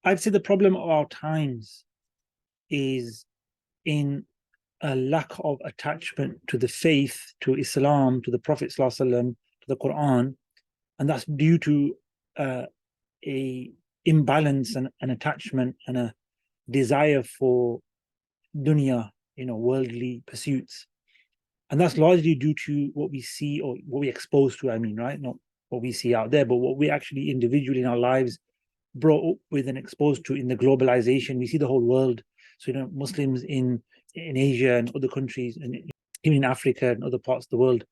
I'd say the problem of our times is in a lack of attachment to the faith, to Islam, to the Prophet ﷺ, to the Quran, and that's due to a imbalance and an attachment and a desire for dunya, worldly pursuits. And that's largely due to what we see or what we're exposed to, right? Not what we see out there, but what we actually individually in our lives brought up with and exposed to in the globalization. We see the whole world. So, Muslims in Asia and other countries, and even in Africa and other parts of the world,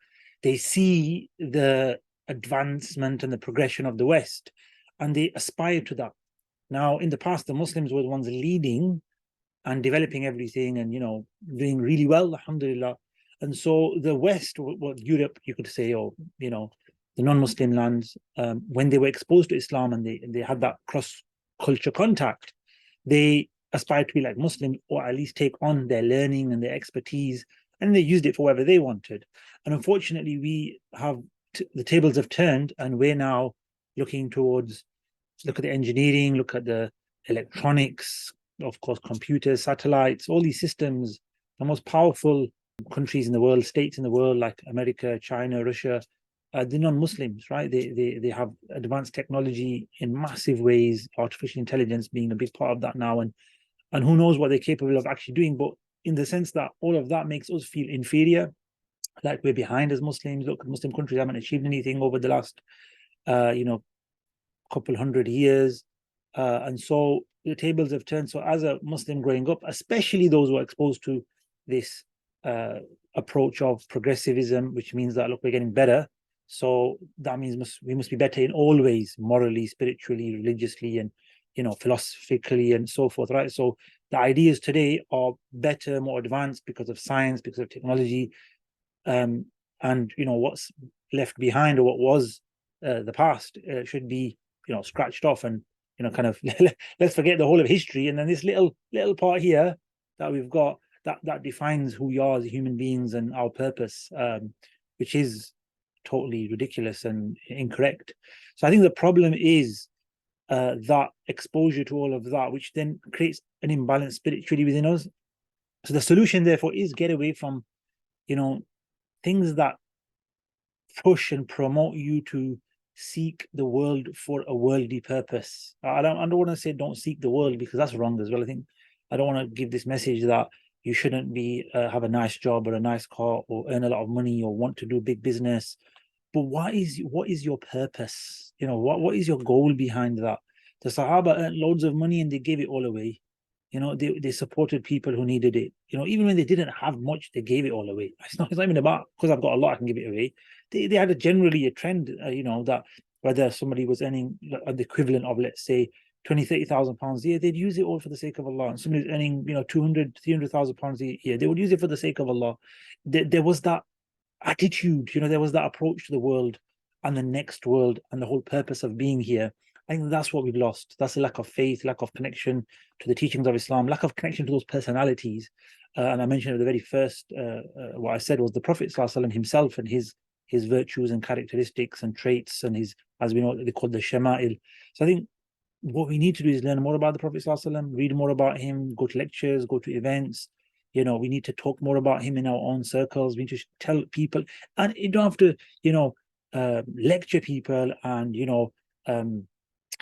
they see the advancement and the progression of the West, and they aspire to that. Now, in the past, the Muslims were the ones leading and developing everything and, doing really well, alhamdulillah. And so the West, what Europe, you could say, or, the non-Muslim lands, when they were exposed to Islam and they had that cross-culture contact, they aspired to be like Muslims, or at least take on their learning and their expertise, and they used it for whatever they wanted. And unfortunately, the tables have turned, and we're now looking towards, look at the engineering, look at the electronics, of course, computers, satellites, all these systems. The most powerful countries in the world, states in the world, like America, China, Russia, they're non-Muslims, right? They have advanced technology in massive ways, artificial intelligence being a big part of that now, and who knows what they're capable of actually doing. But in the sense that all of that makes us feel inferior, like we're behind as Muslims. Look, Muslim countries haven't achieved anything over the last, couple hundred years, and so the tables have turned. So as a Muslim growing up, especially those who are exposed to this approach of progressivism, which means that, look, we're getting better. So that means we must be better in all ways, morally, spiritually, religiously, and philosophically, and so forth, right? So the ideas today are better, more advanced because of science, because of technology, and what's left behind, or what was the past, should be scratched off, and kind of let's forget the whole of history, and then this little part here that we've got that defines who we are as human beings and our purpose, which is totally ridiculous and incorrect. So I think the problem is that exposure to all of that, which then creates an imbalance spiritually within us. So the solution, therefore, is get away from things that push and promote you to seek the world for a worldly purpose. I don't want to say don't seek the world, because that's wrong as well. I think I don't want to give this message that you shouldn't be have a nice job or a nice car or earn a lot of money or want to do big business. But what is your purpose? What is your goal behind that? The Sahaba earned loads of money and they gave it all away. They supported people who needed it. Even when they didn't have much, they gave it all away. It's not even about because I've got a lot, I can give it away. They had generally a trend, that whether somebody was earning the equivalent of, let's say, 20,000-30,000 pounds a year, they'd use it all for the sake of Allah. And somebody's earning, 200,000-300,000 pounds a year, they would use it for the sake of Allah. There was that attitude, there was that approach to the world and the next world and the whole purpose of being here. I think that's what we've lost. That's a lack of faith, lack of connection to the teachings of Islam, lack of connection to those personalities. And I mentioned at the very first, what I said was the Prophet ﷺ himself and his virtues and characteristics and traits, and his, as we know, they call the Shama'il. So I think what we need to do is learn more about the Prophet ﷺ, read more about him, go to lectures, go to events. We need to talk more about him in our own circles. We need to tell people, and you don't have to, lecture people and,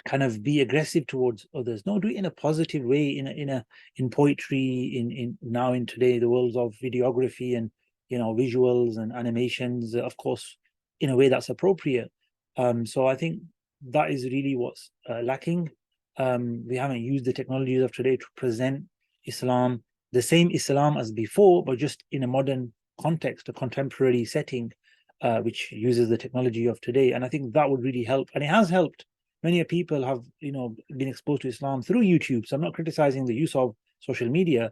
kind of be aggressive towards others. No, do it in a positive way, in poetry, in today, the worlds of videography and, visuals and animations, of course, in a way that's appropriate. So I think that is really what's lacking. We haven't used the technologies of today to present Islam, the same Islam as before, but just in a modern context, a contemporary setting, which uses the technology of today. And I think that would really help. And it has helped. Many people have, been exposed to Islam through YouTube. So I'm not criticizing the use of social media.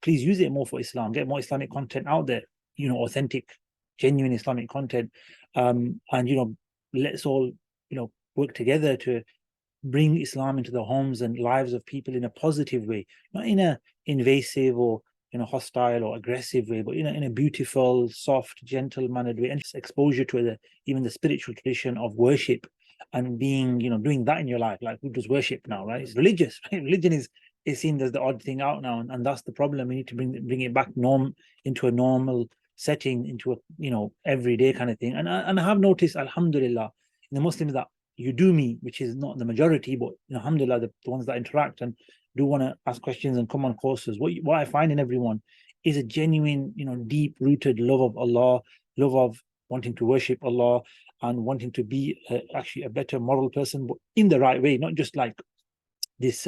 Please use it more for Islam. Get more Islamic content out there, authentic, genuine Islamic content. And, let's all, work together to bring Islam into the homes and lives of people in a positive way, not in a invasive or hostile or aggressive way, but in a beautiful, soft, gentle-mannered way, and exposure to even the spiritual tradition of worship and being, doing that in your life. Like, who does worship now, right? It's religious, right? Religion is seen as the odd thing out now, and that's the problem. We need to bring it back into a normal setting, into a everyday kind of thing. And I have noticed, alhamdulillah, in the Muslims that you do meet, which is not the majority, but alhamdulillah, the ones that interact and do want to ask questions and come on courses, what I find in everyone is a genuine, deep rooted love of Allah, love of wanting to worship Allah, and wanting to be actually a better moral person, but in the right way, not just like this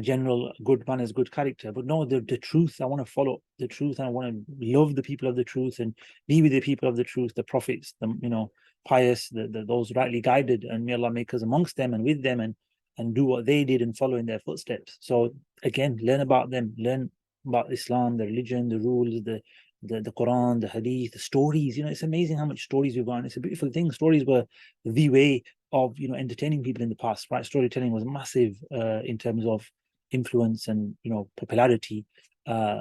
general good manners, good character, but no, the truth. I want to follow the truth, and I want to love the people of the truth and be with the people of the truth, the prophets, the pious, those rightly guided, and may Allah make us amongst them and with them, and do what they did and follow in their footsteps. So again, learn about them, learn about Islam, the religion, the rules, the Quran, the Hadith, the stories. It's amazing how much stories we've got. It's a beautiful thing. Stories were the way of entertaining people in the past, right? Storytelling was massive in terms of influence and popularity.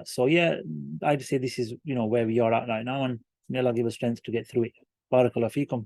So yeah, I'd say this is where we are at right now, and may Allah give us strength to get through it. Barakallahu feekum.